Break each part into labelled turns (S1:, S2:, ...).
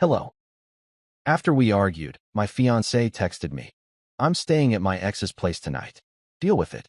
S1: Hello. After we argued, my fiancé texted me. I'm staying at my ex's place tonight. Deal with it.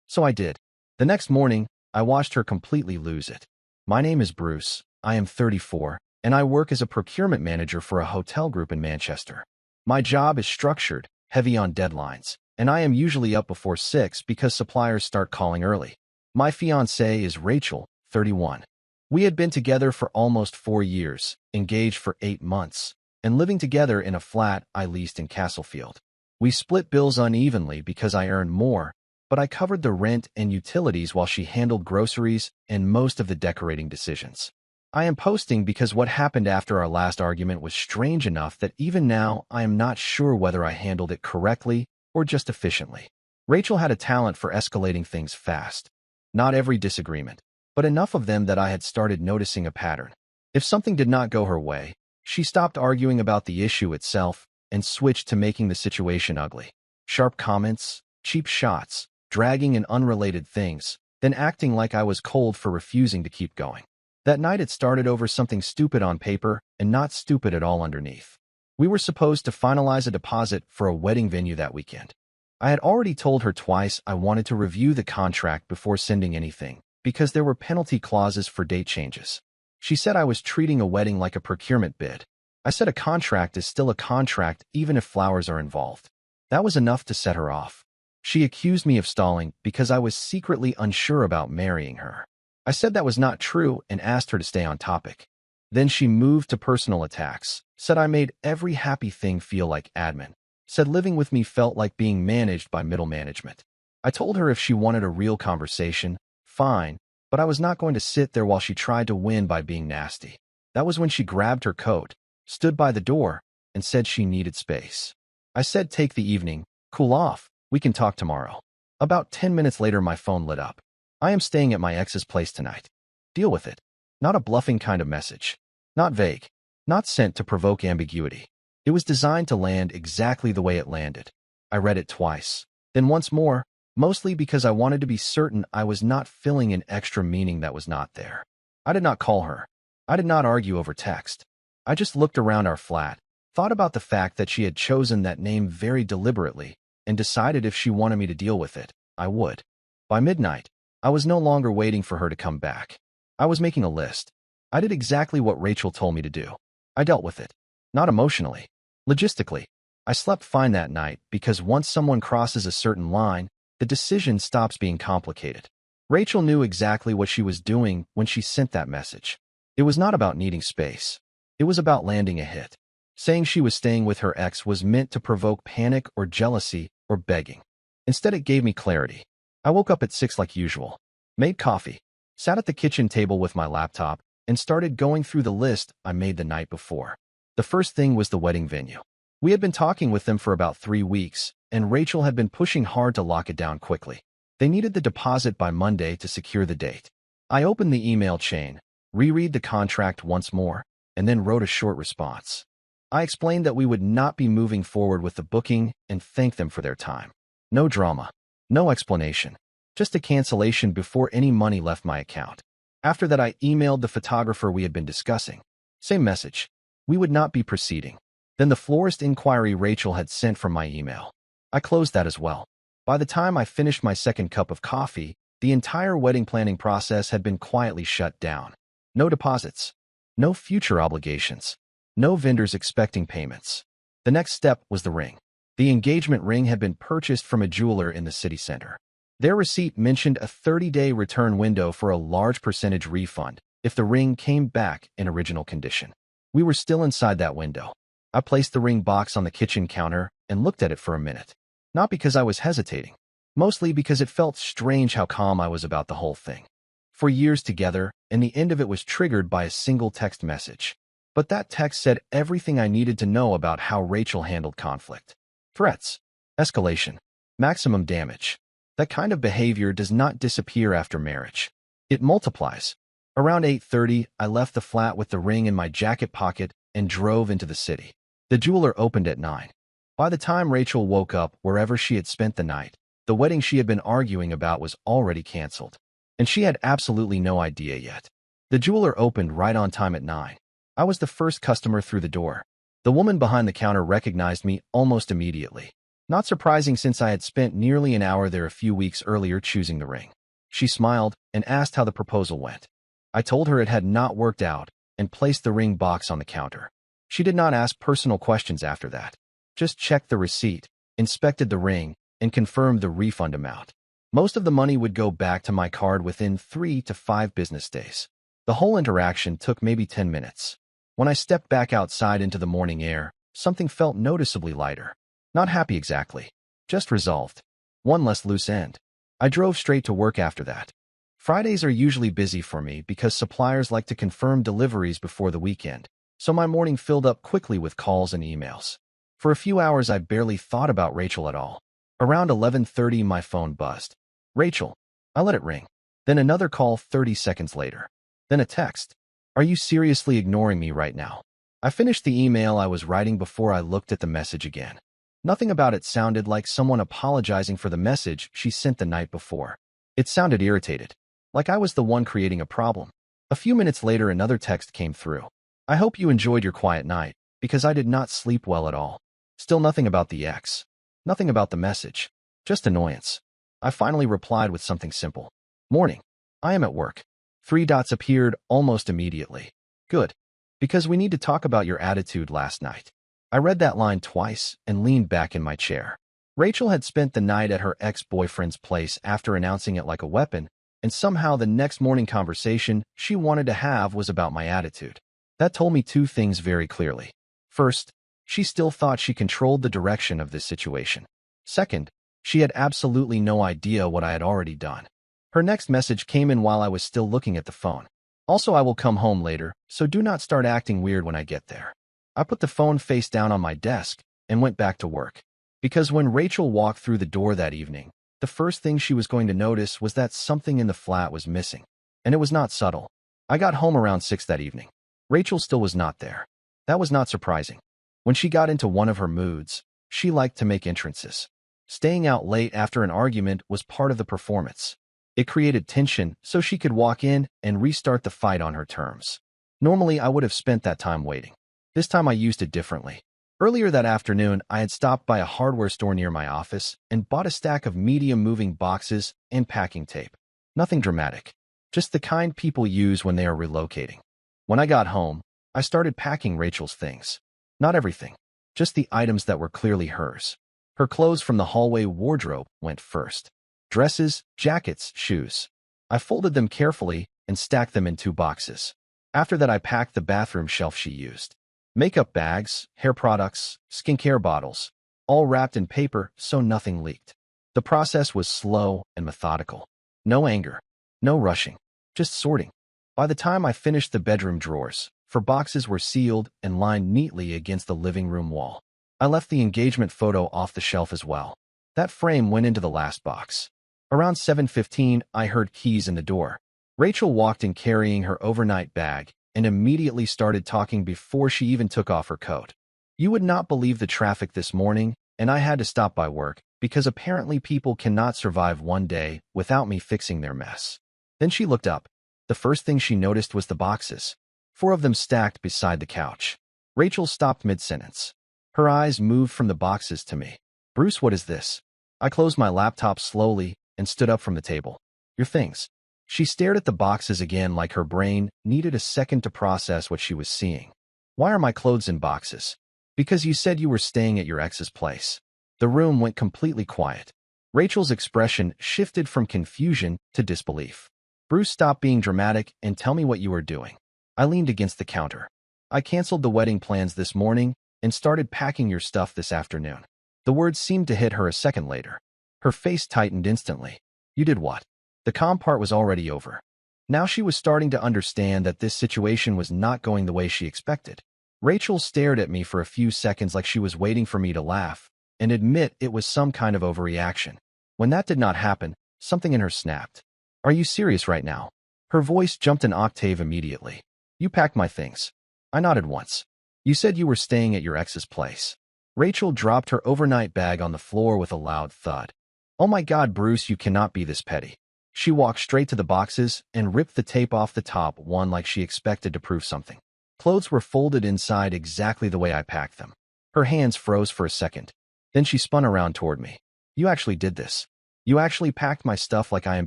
S1: So I did. The next morning, I watched her completely lose it. My name is Bruce, I am 34, and I work as a procurement manager for a hotel group in Manchester. My job is structured, heavy on deadlines, and I am usually up before 6 because suppliers start calling early. My fiancée is Rachel, 31. We had been together for almost 4 years, engaged for 8 months, and living together in a flat I leased in Castlefield. We split bills unevenly because I earned more, but I covered the rent and utilities while she handled groceries and most of the decorating decisions. I am posting because what happened after our last argument was strange enough that even now I am not sure whether I handled it correctly or just efficiently. Rachel had a talent for escalating things fast. Not every disagreement, but enough of them that I had started noticing a pattern. If something did not go her way, she stopped arguing about the issue itself and switched to making the situation ugly. Sharp comments, cheap shots, dragging in unrelated things, then acting like I was cold for refusing to keep going. That night it started over something stupid on paper and not stupid at all underneath. We were supposed to finalize a deposit for a wedding venue that weekend. I had already told her twice I wanted to review the contract before sending anything, because there were penalty clauses for date changes. She said I was treating a wedding like a procurement bid. I said a contract is still a contract even if flowers are involved. That was enough to set her off. She accused me of stalling because I was secretly unsure about marrying her. I said that was not true and asked her to stay on topic. Then she moved to personal attacks, said I made every happy thing feel like admin, said living with me felt like being managed by middle management. I told her if she wanted a real conversation, fine, but I was not going to sit there while she tried to win by being nasty. That was when she grabbed her coat, stood by the door, and said she needed space. I said take the evening, cool off, we can talk tomorrow. About 10 minutes later my phone lit up. I am staying at my ex's place tonight. Deal with it. Not a bluffing kind of message. Not vague. Not sent to provoke ambiguity. It was designed to land exactly the way it landed. I read it twice, then once more, mostly because I wanted to be certain I was not filling an extra meaning that was not there. I did not call her. I did not argue over text. I just looked around our flat, thought about the fact that she had chosen that name very deliberately, and decided if she wanted me to deal with it, I would. By midnight, I was no longer waiting for her to come back. I was making a list. I did exactly what Rachel told me to do. I dealt with it. Not emotionally. Logistically. I slept fine that night because once someone crosses a certain line, the decision stops being complicated. Rachel knew exactly what she was doing when she sent that message. It was not about needing space. It was about landing a hit. Saying she was staying with her ex was meant to provoke panic or jealousy or begging. Instead, it gave me clarity. I woke up at 6 like usual, made coffee, sat at the kitchen table with my laptop, and started going through the list I made the night before. The first thing was the wedding venue. We had been talking with them for about 3 weeks, and Rachel had been pushing hard to lock it down quickly. They needed the deposit by Monday to secure the date. I opened the email chain, reread the contract once more, and then wrote a short response. I explained that we would not be moving forward with the booking and thanked them for their time. No drama. No explanation. Just a cancellation before any money left my account. After that, I emailed the photographer we had been discussing. Same message. We would not be proceeding. Then the florist inquiry Rachel had sent from my email. I closed that as well. By the time I finished my second cup of coffee, the entire wedding planning process had been quietly shut down. No deposits. No future obligations. No vendors expecting payments. The next step was the ring. The engagement ring had been purchased from a jeweler in the city center. Their receipt mentioned a 30-day return window for a large percentage refund if the ring came back in original condition. We were still inside that window. I placed the ring box on the kitchen counter and looked at it for a minute. Not because I was hesitating, mostly because it felt strange how calm I was about the whole thing. For years together, and the end of it was triggered by a single text message. But that text said everything I needed to know about how Rachel handled conflict. Threats, escalation, maximum damage. That kind of behavior does not disappear after marriage. It multiplies. Around 8:30, I left the flat with the ring in my jacket pocket and drove into the city. The jeweler opened at 9. By the time Rachel woke up wherever she had spent the night, the wedding she had been arguing about was already canceled. And she had absolutely no idea yet. The jeweler opened right on time at 9. I was the first customer through the door. The woman behind the counter recognized me almost immediately. Not surprising since I had spent nearly an hour there a few weeks earlier choosing the ring. She smiled and asked how the proposal went. I told her it had not worked out and placed the ring box on the counter. She did not ask personal questions after that. Just checked the receipt, inspected the ring, and confirmed the refund amount. Most of the money would go back to my card within 3 to 5 business days. The whole interaction took maybe 10 minutes. When I stepped back outside into the morning air, something felt noticeably lighter. Not happy exactly, just resolved. One less loose end. I drove straight to work after that. Fridays are usually busy for me because suppliers like to confirm deliveries before the weekend, so my morning filled up quickly with calls and emails. For a few hours I barely thought about Rachel at all. Around 11:30 my phone buzzed. Rachel. I let it ring. Then another call 30 seconds later. Then a text. Are you seriously ignoring me right now? I finished the email I was writing before I looked at the message again. Nothing about it sounded like someone apologizing for the message she sent the night before. It sounded irritated, like I was the one creating a problem. A few minutes later another text came through. I hope you enjoyed your quiet night, because I did not sleep well at all. Still nothing about the ex. Nothing about the message. Just annoyance. I finally replied with something simple. Morning. I am at work. 3 dots appeared almost immediately. Good. Because we need to talk about your attitude last night. I read that line twice and leaned back in my chair. Rachel had spent the night at her ex-boyfriend's place after announcing it like a weapon, and somehow the next morning conversation she wanted to have was about my attitude. That told me 2 things very clearly. First, she still thought she controlled the direction of this situation. Second, she had absolutely no idea what I had already done. Her next message came in while I was still looking at the phone. Also, I will come home later, so do not start acting weird when I get there. I put the phone face down on my desk and went back to work. Because when Rachel walked through the door that evening, the first thing she was going to notice was that something in the flat was missing. And it was not subtle. I got home around 6 that evening. Rachel still was not there. That was not surprising. When she got into one of her moods, she liked to make entrances. Staying out late after an argument was part of the performance. It created tension so she could walk in and restart the fight on her terms. Normally, I would have spent that time waiting. This time I used it differently. Earlier that afternoon, I had stopped by a hardware store near my office and bought a stack of medium-moving boxes and packing tape. Nothing dramatic. Just the kind people use when they are relocating. When I got home, I started packing Rachel's things. Not everything. Just the items that were clearly hers. Her clothes from the hallway wardrobe went first. Dresses, jackets, shoes. I folded them carefully and stacked them in 2 boxes. After that, I packed the bathroom shelf she used. Makeup bags, hair products, skincare bottles, all wrapped in paper so nothing leaked. The process was slow and methodical. No anger, no rushing, just sorting. By the time I finished the bedroom drawers, 4 boxes were sealed and lined neatly against the living room wall. I left the engagement photo off the shelf as well. That frame went into the last box. Around 7:15, I heard keys in the door. Rachel walked in carrying her overnight bag and immediately started talking before she even took off her coat. You would not believe the traffic this morning, and I had to stop by work because apparently people cannot survive one day without me fixing their mess. Then she looked up. The first thing she noticed was the boxes. 4 of them stacked beside the couch. Rachel stopped mid-sentence. Her eyes moved from the boxes to me. Bruce, what is this? I closed my laptop slowly and stood up from the table. Your things. She stared at the boxes again like her brain needed a second to process what she was seeing. Why are my clothes in boxes? Because you said you were staying at your ex's place. The room went completely quiet. Rachel's expression shifted from confusion to disbelief. Bruce, stop being dramatic and tell me what you are doing. I leaned against the counter. I canceled the wedding plans this morning and started packing your stuff this afternoon. The words seemed to hit her a second later. Her face tightened instantly. You did what? The calm part was already over. Now she was starting to understand that this situation was not going the way she expected. Rachel stared at me for a few seconds like she was waiting for me to laugh and admit it was some kind of overreaction. When that did not happen, something in her snapped. Are you serious right now? Her voice jumped an octave immediately. You packed my things. I nodded once. You said you were staying at your ex's place. Rachel dropped her overnight bag on the floor with a loud thud. Oh my God, Bruce, you cannot be this petty. She walked straight to the boxes and ripped the tape off the top one like she expected to prove something. Clothes were folded inside exactly the way I packed them. Her hands froze for a second. Then she spun around toward me. You actually did this. You actually packed my stuff like I am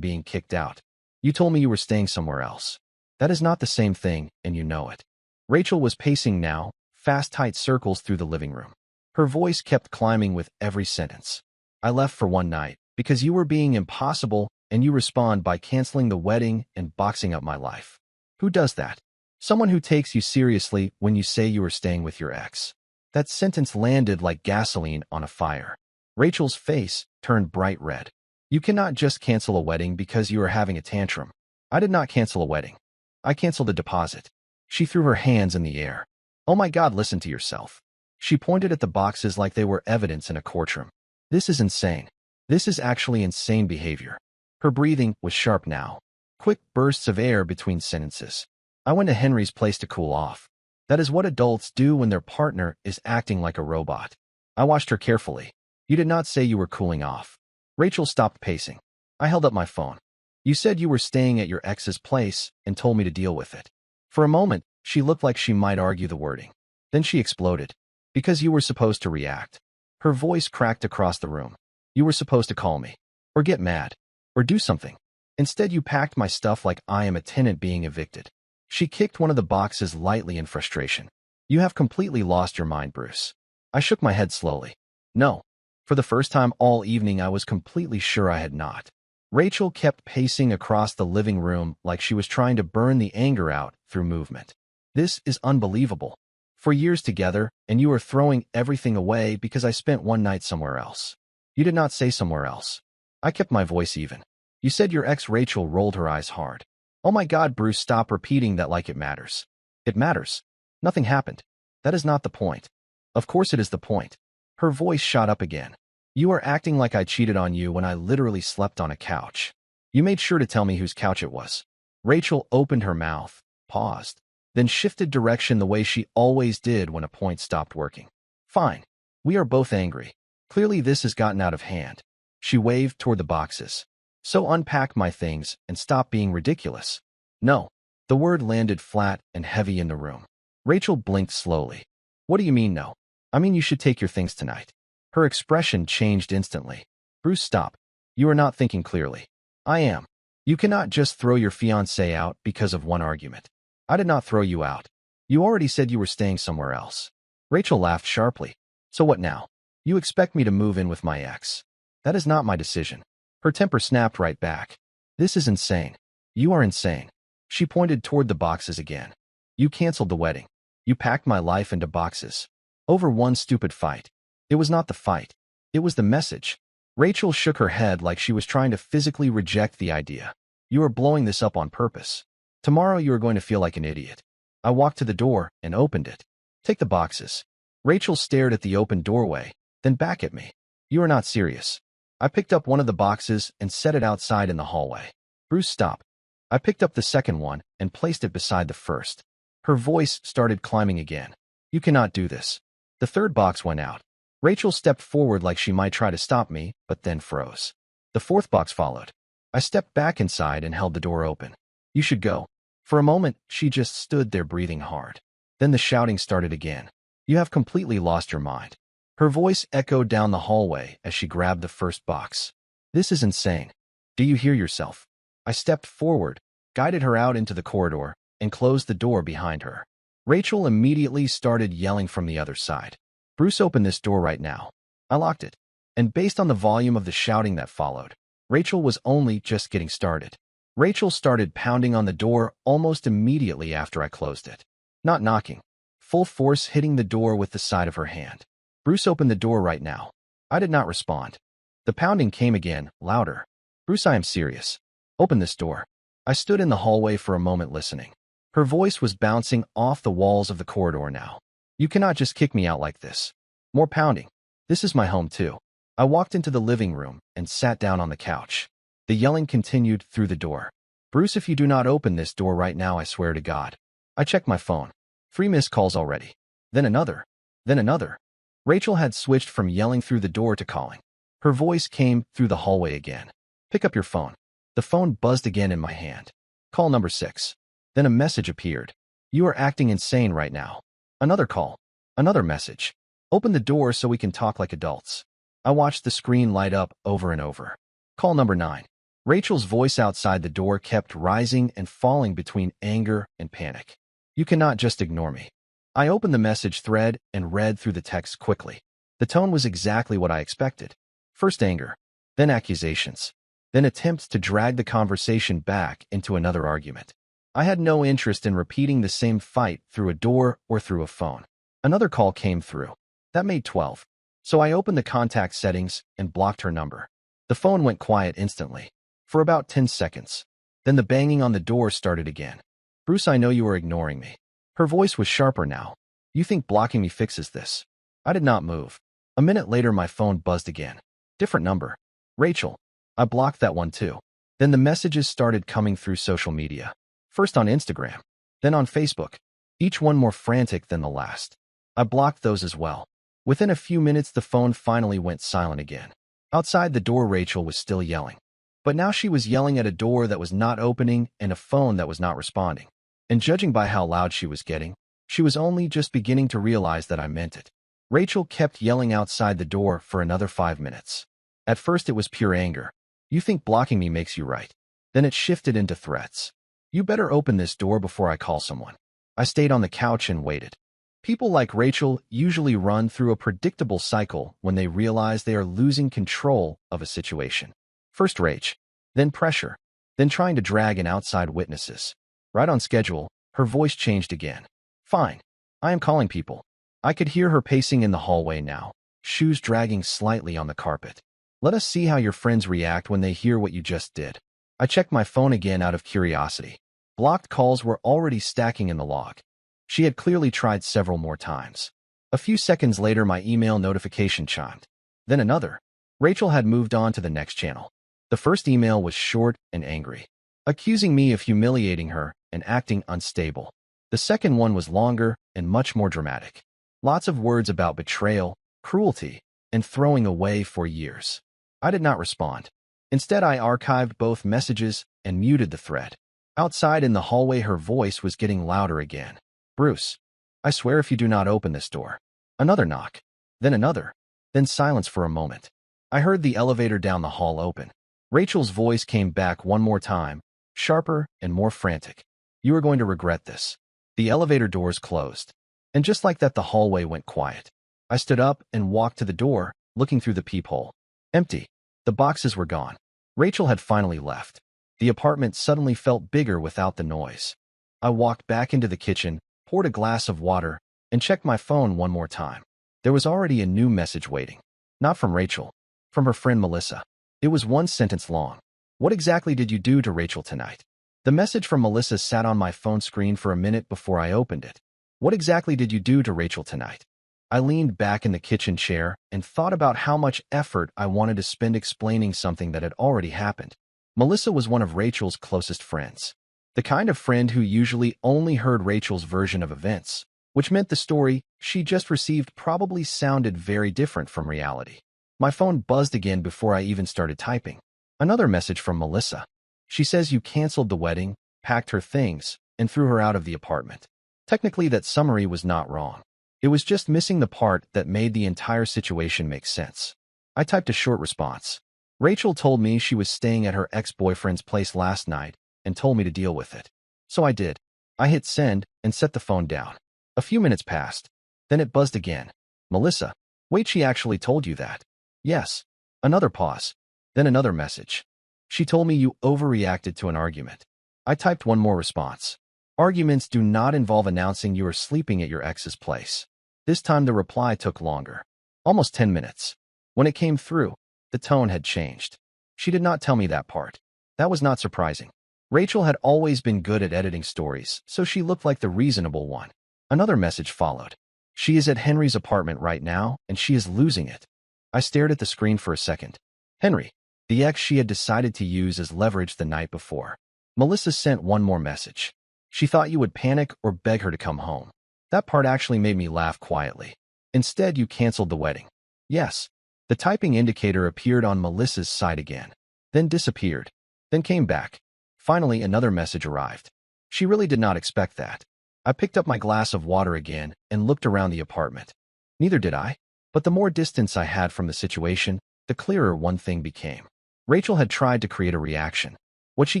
S1: being kicked out. You told me you were staying somewhere else. That is not the same thing, and you know it. Rachel was pacing now, fast tight circles through the living room. Her voice kept climbing with every sentence. I left for one night because you were being impossible, and you respond by canceling the wedding and boxing up my life. Who does that? Someone who takes you seriously when you say you are staying with your ex. That sentence landed like gasoline on a fire. Rachel's face turned bright red. You cannot just cancel a wedding because you are having a tantrum. I did not cancel a wedding. I canceled a deposit. She threw her hands in the air. Oh my God, listen to yourself. She pointed at the boxes like they were evidence in a courtroom. This is insane. This is actually insane behavior. Her breathing was sharp now. Quick bursts of air between sentences. I went to Henry's place to cool off. That is what adults do when their partner is acting like a robot. I watched her carefully. You did not say you were cooling off. Rachel stopped pacing. I held up my phone. You said you were staying at your ex's place and told me to deal with it. For a moment, she looked like she might argue the wording. Then she exploded. Because you were supposed to react. Her voice cracked across the room. You were supposed to call me. Or get mad. Or do something. Instead, you packed my stuff like I am a tenant being evicted. She kicked one of the boxes lightly in frustration. You have completely lost your mind, Bruce. I shook my head slowly. No. For the first time all evening, I was completely sure I had not. Rachel kept pacing across the living room like she was trying to burn the anger out through movement. This is unbelievable. For years together, and you are throwing everything away because I spent one night somewhere else. You did not say somewhere else. I kept my voice even. You said your ex. Rachel rolled her eyes hard. Oh my God, Bruce, stop repeating that like it matters. It matters. Nothing happened. That is not the point. Of course it is the point. Her voice shot up again. You are acting like I cheated on you when I literally slept on a couch. You made sure to tell me whose couch it was. Rachel opened her mouth, paused, then shifted direction the way she always did when a point stopped working. Fine. We are both angry. Clearly this has gotten out of hand. She waved toward the boxes. So unpack my things and stop being ridiculous. No. The word landed flat and heavy in the room. Rachel blinked slowly. What do you mean no? I mean you should take your things tonight. Her expression changed instantly. Bruce, stop. You are not thinking clearly. I am. You cannot just throw your fiancé out because of one argument. I did not throw you out. You already said you were staying somewhere else. Rachel laughed sharply. So what now? You expect me to move in with my ex? That is not my decision. Her temper snapped right back. This is insane. You are insane. She pointed toward the boxes again. You canceled the wedding. You packed my life into boxes. Over one stupid fight. It was not the fight. It was the message. Rachel shook her head like she was trying to physically reject the idea. You are blowing this up on purpose. Tomorrow you are going to feel like an idiot. I walked to the door and opened it. Take the boxes. Rachel stared at the open doorway, then back at me. You are not serious. I picked up one of the boxes and set it outside in the hallway. Bruce, stop. I picked up the second one and placed it beside the first. Her voice started climbing again. You cannot do this. The third box went out. Rachel stepped forward like she might try to stop me, but then froze. The fourth box followed. I stepped back inside and held the door open. You should go. For a moment, she just stood there breathing hard. Then the shouting started again. You have completely lost your mind. Her voice echoed down the hallway as she grabbed the first box. This is insane. Do you hear yourself? I stepped forward, guided her out into the corridor, and closed the door behind her. Rachel immediately started yelling from the other side. Bruce, open this door right now. I locked it. And based on the volume of the shouting that followed, Rachel was only just getting started. Rachel started pounding on the door almost immediately after I closed it. Not knocking. Full force hitting the door with the side of her hand. Bruce, open the door right now. I did not respond. The pounding came again, louder. Bruce, I am serious. Open this door. I stood in the hallway for a moment listening. Her voice was bouncing off the walls of the corridor now. You cannot just kick me out like this. More pounding. This is my home too. I walked into the living room and sat down on the couch. The yelling continued through the door. Bruce, if you do not open this door right now, I swear to God. I checked my phone. 3 missed calls already. Then another. Then another. Rachel had switched from yelling through the door to calling. Her voice came through the hallway again. Pick up your phone. The phone buzzed again in my hand. Call number 6. Then a message appeared. You are acting insane right now. Another call. Another message. Open the door so we can talk like adults. I watched the screen light up over and over. Call number 9. Rachel's voice outside the door kept rising and falling between anger and panic. You cannot just ignore me. I opened the message thread and read through the text quickly. The tone was exactly what I expected. First anger, then accusations, then attempts to drag the conversation back into another argument. I had no interest in repeating the same fight through a door or through a phone. Another call came through. That made 12. So I opened the contact settings and blocked her number. The phone went quiet instantly, for about 10 seconds. Then the banging on the door started again. Bruce, I know you are ignoring me. Her voice was sharper now. You think blocking me fixes this? I did not move. A minute later, my phone buzzed again. Different number. Rachel. I blocked that one too. Then the messages started coming through social media. First on Instagram, then on Facebook. Each one more frantic than the last. I blocked those as well. Within a few minutes, the phone finally went silent again. Outside the door, Rachel was still yelling. But now she was yelling at a door that was not opening and a phone that was not responding. And judging by how loud she was getting, she was only just beginning to realize that I meant it. Rachel kept yelling outside the door for another 5 minutes. At first, it was pure anger. You think blocking me makes you right. Then it shifted into threats. You better open this door before I call someone. I stayed on the couch and waited. People like Rachel usually run through a predictable cycle when they realize they are losing control of a situation. First rage, then pressure, then trying to drag in outside witnesses. Right on schedule, her voice changed again. Fine. I am calling people. I could hear her pacing in the hallway now, shoes dragging slightly on the carpet. Let us see how your friends react when they hear what you just did. I checked my phone again out of curiosity. Blocked calls were already stacking in the log. She had clearly tried several more times. A few seconds later, my email notification chimed. Then another. Rachel had moved on to the next channel. The first email was short and angry, accusing me of humiliating her and acting unstable. The second one was longer and much more dramatic. Lots of words about betrayal, cruelty, and throwing away for years. I did not respond. Instead, I archived both messages and muted the thread. Outside in the hallway, her voice was getting louder again. Bruce, I swear if you do not open this door. Another knock. Then another. Then silence for a moment. I heard the elevator down the hall open. Rachel's voice came back one more time, sharper and more frantic. You are going to regret this. The elevator doors closed. And just like that, the hallway went quiet. I stood up and walked to the door, looking through the peephole. Empty. The boxes were gone. Rachel had finally left. The apartment suddenly felt bigger without the noise. I walked back into the kitchen, poured a glass of water, and checked my phone one more time. There was already a new message waiting. Not from Rachel. From her friend Melissa. It was one sentence long. What exactly did you do to Rachel tonight? The message from Melissa sat on my phone screen for a minute before I opened it. What exactly did you do to Rachel tonight? I leaned back in the kitchen chair and thought about how much effort I wanted to spend explaining something that had already happened. Melissa was one of Rachel's closest friends. The kind of friend who usually only heard Rachel's version of events, which meant the story she just received probably sounded very different from reality. My phone buzzed again before I even started typing. Another message from Melissa. She says you canceled the wedding, packed her things, and threw her out of the apartment. Technically, that summary was not wrong. It was just missing the part that made the entire situation make sense. I typed a short response. Rachel told me she was staying at her ex-boyfriend's place last night and told me to deal with it. So I did. I hit send and set the phone down. A few minutes passed. Then it buzzed again. Melissa, wait, she actually told you that? Yes. Another pause. Then another message. She told me you overreacted to an argument. I typed one more response. Arguments do not involve announcing you are sleeping at your ex's place. This time the reply took longer. Almost 10 minutes. When it came through, the tone had changed. She did not tell me that part. That was not surprising. Rachel had always been good at editing stories, so she looked like the reasonable one. Another message followed. She is at Henry's apartment right now, and she is losing it. I stared at the screen for a second. Henry, the ex she had decided to use as leverage the night before. Melissa sent one more message. She thought you would panic or beg her to come home. That part actually made me laugh quietly. Instead, you canceled the wedding. Yes. The typing indicator appeared on Melissa's side again, then disappeared, then came back. Finally, another message arrived. She really did not expect that. I picked up my glass of water again and looked around the apartment. Neither did I. But the more distance I had from the situation, the clearer one thing became. Rachel had tried to create a reaction. What she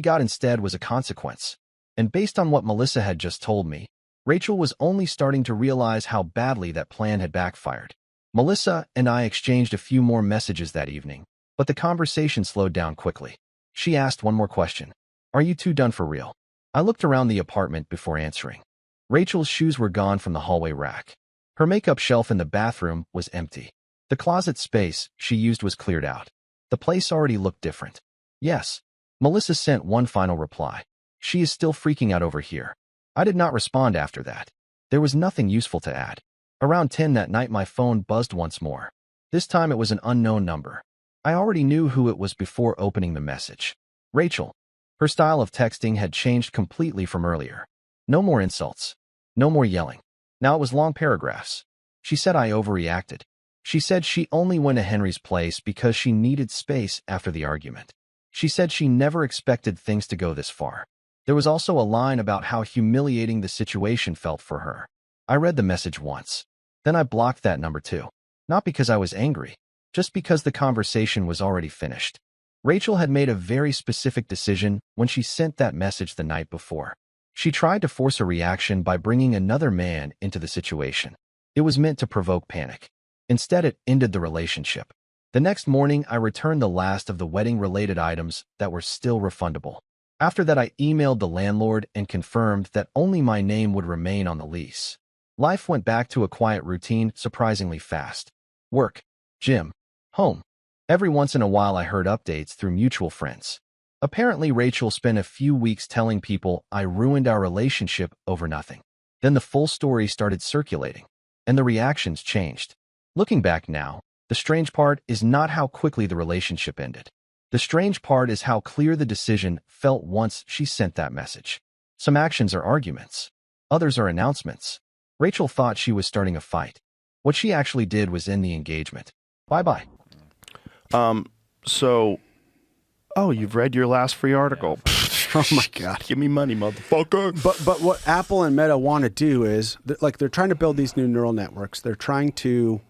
S1: got instead was a consequence. And based on what Melissa had just told me, Rachel was only starting to realize how badly that plan had backfired. Melissa and I exchanged a few more messages that evening, but the conversation slowed down quickly. She asked one more question. Are you two done for real? I looked around the apartment before answering. Rachel's shoes were gone from the hallway rack. Her makeup shelf in the bathroom was empty. The closet space she used was cleared out. The place already looked different. Yes. Melissa sent one final reply. She is still freaking out over here. I did not respond after that. There was nothing useful to add. Around 10 that night my phone buzzed once more. This time it was an unknown number. I already knew who it was before opening the message. Rachel. Her style of texting had changed completely from earlier. No more insults. No more yelling. Now it was long paragraphs. She said I overreacted. She said she only went to Henry's place because she needed space after the argument. She said she never expected things to go this far. There was also a line about how humiliating the situation felt for her. I read the message once. Then I blocked that number too. Not because I was angry, just because the conversation was already finished. Rachel had made a very specific decision when she sent that message the night before. She tried to force a reaction by bringing another man into the situation. It was meant to provoke panic. Instead, it ended the relationship. The next morning, I returned the last of the wedding-related items that were still refundable. After that, I emailed the landlord and confirmed that only my name would remain on the lease. Life went back to a quiet routine surprisingly fast. Work, gym, home. Every once in a while I heard updates through mutual friends. Apparently Rachel spent a few weeks telling people I ruined our relationship over nothing. Then the full story started circulating, and the reactions changed. Looking back now, the strange part is not how quickly the relationship ended. The strange part is how clear the decision felt once she sent that message. Some actions are arguments. Others are announcements. Rachel thought she was starting a fight. What she actually did was end the engagement. Bye-bye.
S2: Oh, you've read your last free article.
S3: Oh my God.
S2: Give me money, motherfucker.
S3: But what Apple and Meta want to do is, they're trying to build these new neural networks. They're trying to,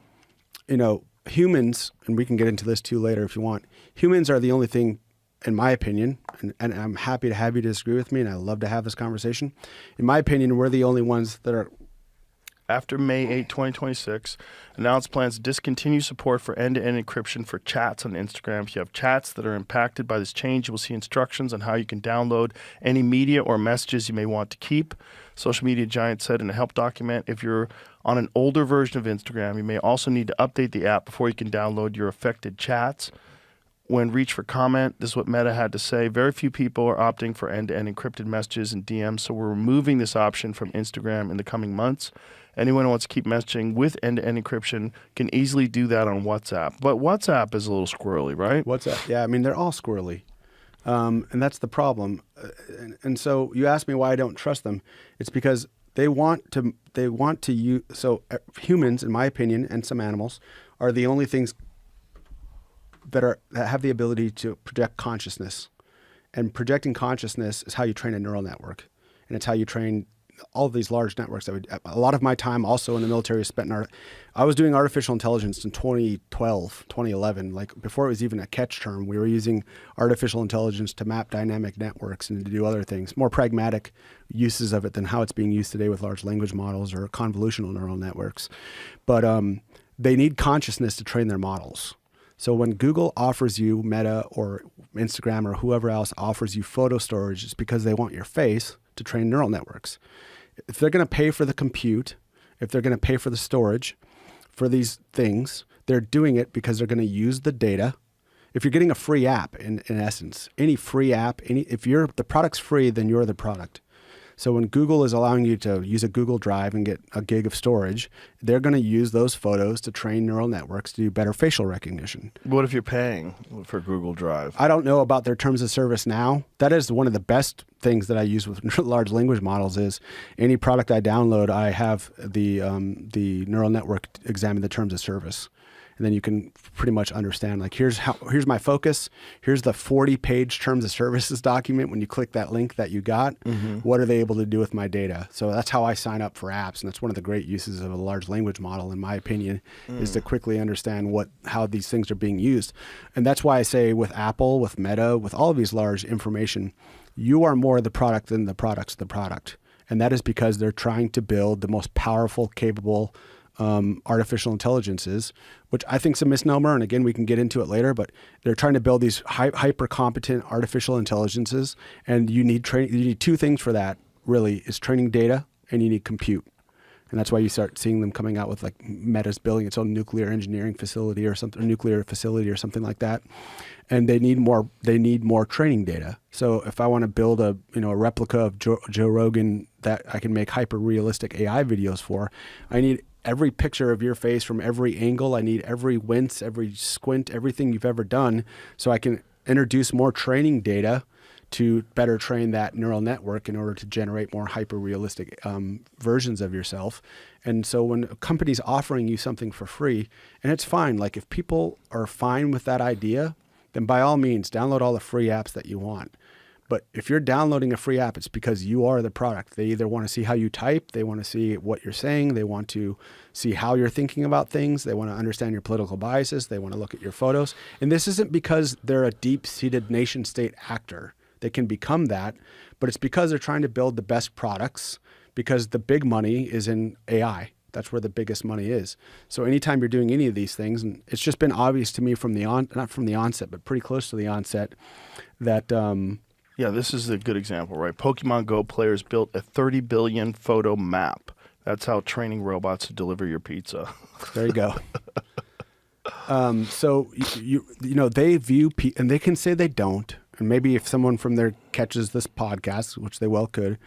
S3: humans, and we can get into this too later if you want, humans are the only thing, in my opinion, and I'm happy to have you disagree with me, and I love to have this conversation. In my opinion, we're the only ones that are...
S2: After May 8, 2026, announced plans to discontinue support for end-to-end encryption for chats on Instagram. If you have chats that are impacted by this change, you will see instructions on how you can download any media or messages you may want to keep. Social media giant said in a help document, if you're on an older version of Instagram, you may also need to update the app before you can download your affected chats. When reached for comment, this is what Meta had to say. Very few people are opting for end-to-end encrypted messages and DMs, so we're removing this option from Instagram in the coming months. Anyone who wants to keep messaging with end-to-end encryption can easily do that on WhatsApp. But WhatsApp is a little squirrely, right?
S3: WhatsApp, yeah. I mean, they're all squirrely. And that's the problem. And so you ask me why I don't trust them. It's because they want to use, so humans, in my opinion, and some animals, are the only things that have the ability to project consciousness. And projecting consciousness is how you train a neural network. And it's how you train all of these large networks. A lot of my time also in the military is spent I was doing artificial intelligence in 2012, 2011. Like before it was even a catch term, we were using artificial intelligence to map dynamic networks and to do other things, more pragmatic uses of it than how it's being used today with large language models or convolutional neural networks. But they need consciousness to train their models. So when Google offers you, Meta or Instagram or whoever else offers you photo storage, it's because they want your face to train neural networks. If they're going to pay for the compute, if they're going to pay for the storage for these things, they're doing it because they're going to use the data. If you're getting a free app, in essence, any free app, if the product's free, then you're the product. So when Google is allowing you to use a Google Drive and get a gig of storage, they're going to use those photos to train neural networks to do better facial recognition.
S2: What if you're paying for Google Drive?
S3: I don't know about their terms of service now. That is one of the best things that I use with large language models is any product I download, I have the neural network examine the terms of service. And then you can pretty much understand, like, here's my focus. Here's the 40-page terms of services document. When you click that link that you got, what are they able to do with my data? So that's how I sign up for apps. And that's one of the great uses of a large language model, in my opinion, is to quickly understand how these things are being used. And that's why I say with Apple, with Meta, with all of these large information, you are more the product than the product's the product. And that is because they're trying to build the most powerful, capable artificial intelligences, which I think is a misnomer. And again, we can get into it later, but they're trying to build these hyper competent artificial intelligences. And you need two things for that, really, is training data and you need compute. And that's why you start seeing them coming out with, like, Meta's building its own nuclear engineering facility or something, or nuclear facility or something like that. And they need more training data. So if I want to build a replica of Joe Rogan that I can make hyper realistic AI videos for, I need every picture of your face from every angle. I need every wince, every squint, everything you've ever done, so I can introduce more training data to better train that neural network in order to generate more hyper-realistic versions of yourself. And so when a company's offering you something for free, and it's fine, like, if people are fine with that idea, then by all means, download all the free apps that you want. But if you're downloading a free app, it's because you are the product. They either want to see how you type, they want to see what you're saying, they want to see how you're thinking about things, they want to understand your political biases, they want to look at your photos. And this isn't because they're a deep-seated nation-state actor. They can become that, but it's because they're trying to build the best products, because the big money is in AI. That's where the biggest money is. So anytime you're doing any of these things, and it's just been obvious to me not from the onset, but pretty close to the onset, that
S2: yeah, this is a good example, right? Pokemon Go players built a 30 billion photo map. That's how training robots to deliver your pizza.
S3: There you go. So they view and they can say they don't. And maybe if someone from there catches this podcast, which they well could,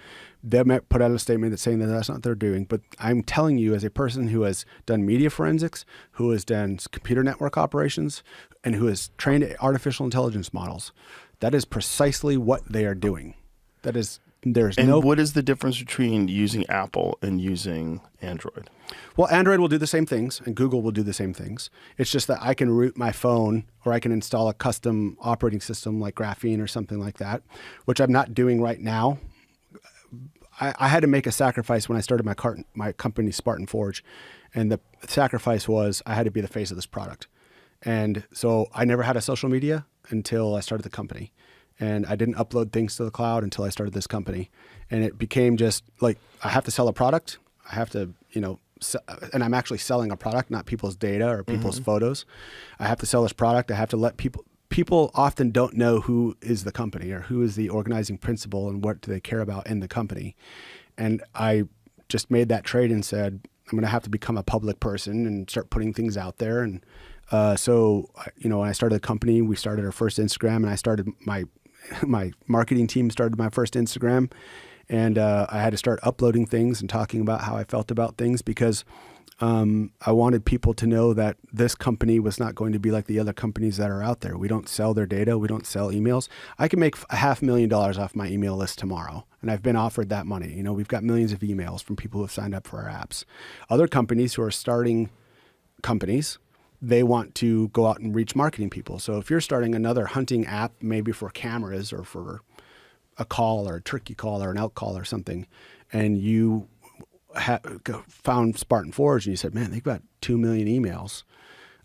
S3: they might put out a statement that's saying that that's not what they're doing. But I'm telling you, as a person who has done media forensics, who has done computer network operations, and who has trained artificial intelligence models, that is precisely what they are doing. What is the difference between using Apple and using Android? Well, Android will do the same things, and Google will do the same things. It's just that I can root my phone, or I can install a custom operating system like Graphene or something like that, which I'm not doing right now. I had to make a sacrifice when I started my company, Spartan Forge, and the sacrifice was I had to be the face of this product. And so I never had a social media until I started the company. And I didn't upload things to the cloud until I started this company. And it became just like, I have to sell a product. I have to, and I'm actually selling a product, not people's data or people's photos. I have to sell this product. I have to let people often don't know who is the company or who is the organizing principle and what do they care about in the company. And I just made that trade and said, I'm going to have to become a public person and start putting things out there. And so, when I started the company, we started our first Instagram, and I started my marketing team started my first Instagram, and I had to start uploading things and talking about how I felt about things because I wanted people to know that this company was not going to be like the other companies that are out there. We don't sell their data. We don't sell emails. I can make $500,000 off my email list tomorrow, and I've been offered that money. We've got millions of emails from people who have signed up for our apps. Other companies who are starting companies, they want to go out and reach marketing people. So if you're starting another hunting app, maybe for cameras or for a call or a turkey call or an elk call or something, and you found Spartan Forge and you said, man, they've got 2 million emails.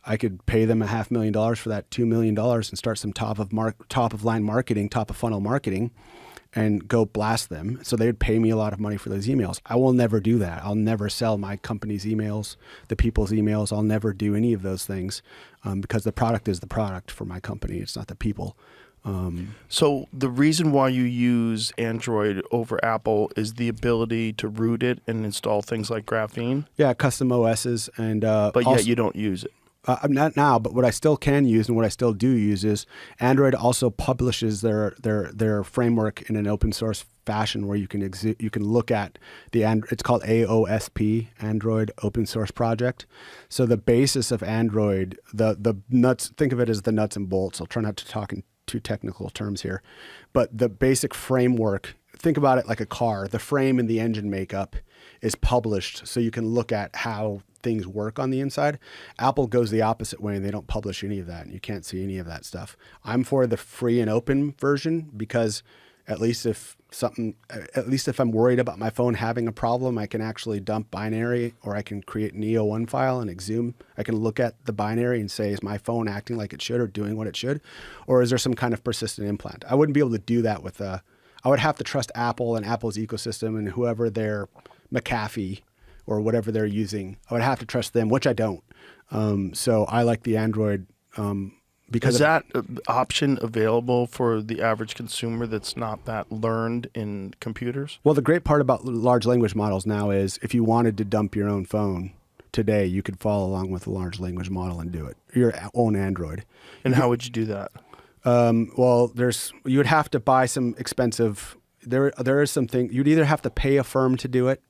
S3: I could pay them $500,000 for that $2 million and start some top of line marketing, top of funnel marketing, and go blast them. So they would pay me a lot of money for those emails. I will never do that. I'll never sell my company's emails, the people's emails. I'll never do any of those things because the product is the product for my company. It's not the people.
S2: So the reason why you use Android over Apple is the ability to root it and install things like Graphene?
S3: Yeah, custom OSs. And
S2: but yet you don't use it.
S3: Not now, but what I still can use and what I still do use is Android also publishes their framework in an open source fashion where you can look at it's called AOSP, Android Open Source Project. So the basis of Android, the nuts, think of it as the nuts and bolts. I'll try not to talk in too technical terms here, but the basic framework, think about it like a car. The frame and the engine makeup is published so you can look at how things work on the inside. Apple goes the opposite way, and they don't publish any of that, and you can't see any of that stuff. I'm for the free and open version because at least if I'm worried about my phone having a problem, I can actually dump binary, or I can create an EO1 file and exhume. I can look at the binary and say, is my phone acting like it should or doing what it should? Or is there some kind of persistent implant? I wouldn't be able to do that with I would have to trust Apple and Apple's ecosystem and whoever their McAfee or whatever they're using. I would have to trust them, which I don't. So I like the Android because
S2: is that option available for the average consumer that's not that learned in computers?
S3: Well, the great part about large language models now is if you wanted to dump your own phone today, you could follow along with a large language model and do it, your own Android.
S2: And how would you do that?
S3: Well, you would have to buy some expensive. There is something you'd either have to pay a firm to do it,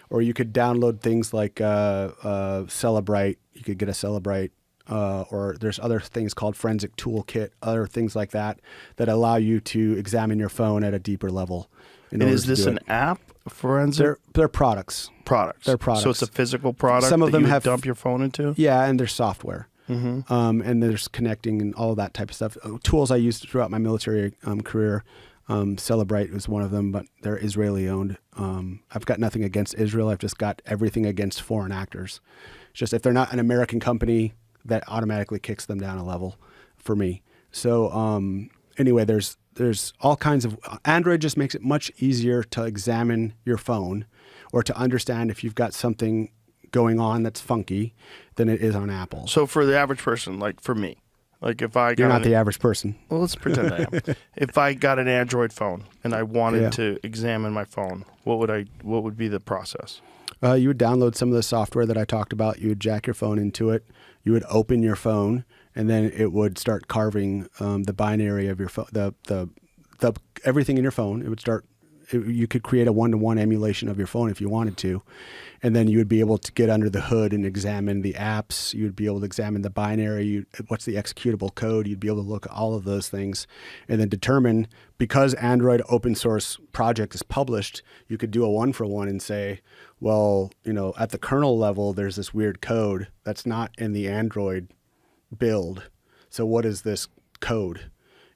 S3: or you could download things like Celebrite. You could get a Celebrite, or there's other things called Forensic Toolkit, other things like that allow you to examine your phone at a deeper level.
S2: And is this an app? Forensic?
S3: They're products. They're products.
S2: So it's a physical product.
S3: Some of them have
S2: dump your phone into.
S3: Yeah, and there's software. And there's connecting and all of that type of stuff. Tools I used throughout my military career. Celebrite was one of them, but they're Israeli owned. I've got nothing against Israel. I've just got everything against foreign actors. It's just if they're not an American company, that automatically kicks them down a level for me. So anyway, there's all kinds of Android just makes it much easier to examine your phone or to understand if you've got something going on that's funky than it is on Apple.
S2: So for the average person, like for me, like if I got
S3: You're not the average person.
S2: Well, let's pretend I am. If I got an Android phone and I wanted to examine my phone, what would be the process?
S3: You would download some of the software that I talked about. You would jack your phone into it. You would open your phone, and then it would start carving the binary of your phone, the everything in your phone. It would start. You could create a one-to-one emulation of your phone if you wanted to, and then you would be able to get under the hood and examine the apps. You would be able to examine the binary. What's the executable code? You'd be able to look at all of those things, and then determine, because Android open source project is published, you could do a one-for-one and say, well, at the kernel level, there's this weird code that's not in the Android build. So what is this code?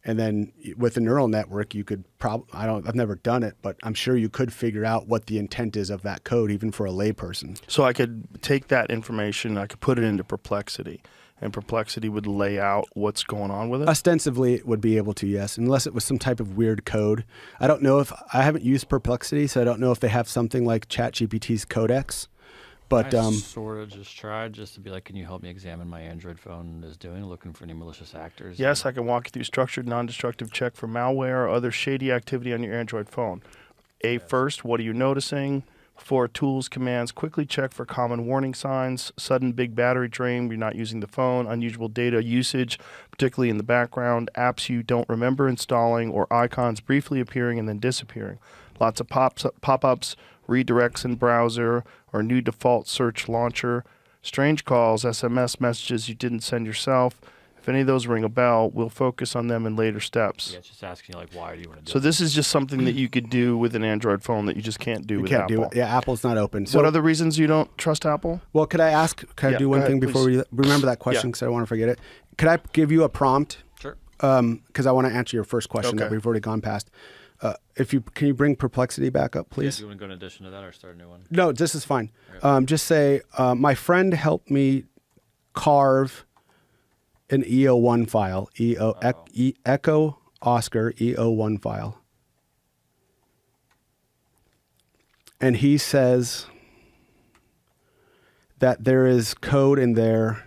S3: And then with a neural network, you could I've never done it, but I'm sure you could figure out what the intent is of that code, even for a layperson.
S2: So I could take that information, I could put it into Perplexity, and Perplexity would lay out what's going on with it?
S3: Ostensibly, it would be able to, yes, unless it was some type of weird code. I haven't used Perplexity, so I don't know if they have something like ChatGPT's Codex. But
S4: I sort of just tried just to be like, can you help me examine my Android phone is doing, looking for any malicious actors?
S2: Yes, I can walk you through structured, non-destructive check for malware or other shady activity on your Android phone. First, what are you noticing? 4 tools, commands, quickly check for common warning signs, sudden big battery drain, you're not using the phone, unusual data usage, particularly in the background, apps you don't remember installing, or icons briefly appearing and then disappearing. Lots of pop-ups, redirects in browser, or new default search launcher, strange calls, SMS messages you didn't send yourself. If any of those ring a bell, we'll focus on them in later steps.
S4: Yeah, it's just asking you, like, why do you want to do it?
S2: So this is just something that you could do with an Android phone that you just can't do with Apple.
S3: You can't do it. Yeah, Apple's not open. So,
S2: what are the reasons you don't trust Apple?
S3: Well, could I do one thing before we remember that question, because I don't want to forget it? Could I give you a prompt?
S4: Sure.
S3: Because I want to answer your first question that we've already gone past. Can you bring Perplexity back up, please?
S4: Yeah, do you want to go in addition to that or start a new one?
S3: No, this is fine. Just say, my friend helped me carve an EO1 file, Echo Oscar EO1 file. And he says that there is code in there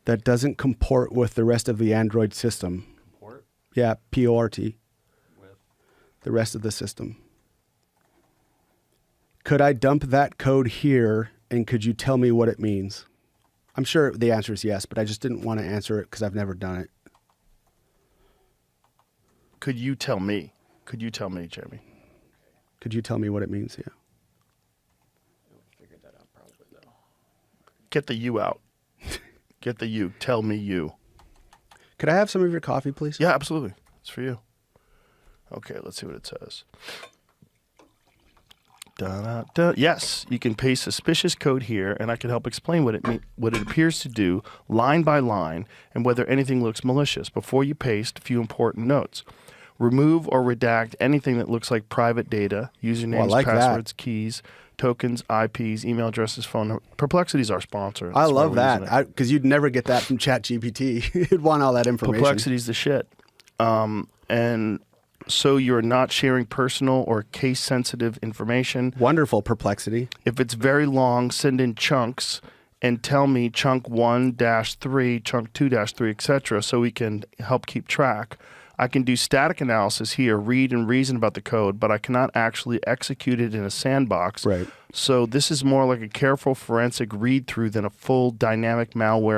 S3: that doesn't comport with the rest of the Android system.
S4: Comport?
S3: Yeah, PORT.
S4: With?
S3: The rest of the system. Could I dump that code here, and could you tell me what it means? I'm sure the answer is yes, but I just didn't want to answer it because I've never done it.
S2: Could you tell me? Could you tell me, Jamie?
S3: Could you tell me what it means? Yeah.
S4: We'll figure that out probably, though.
S2: Get the you out. Get the you. Tell me you.
S3: Could I have some of your coffee, please?
S2: Yeah, absolutely. It's for you. Okay, let's see what it says. Yes, you can paste suspicious code here, and I can help explain what it appears to do line by line and whether anything looks malicious. Before you paste, a few important notes. Remove or redact anything that looks like private data, usernames, passwords, keys, tokens, IPs, email addresses, phone number. Perplexity is our sponsor.
S3: I love that because you'd never get that from ChatGPT. You'd want all that information.
S2: Perplexity's the shit. And so you're not sharing personal or case-sensitive information.
S3: Wonderful, Perplexity.
S2: If it's very long, send in chunks and tell me chunk 1-3, chunk 2-3, etc., so we can help keep track. I can do static analysis here, read and reason about the code, but I cannot actually execute it in a sandbox.
S3: Right.
S2: So this is more like a careful forensic read-through than a full dynamic malware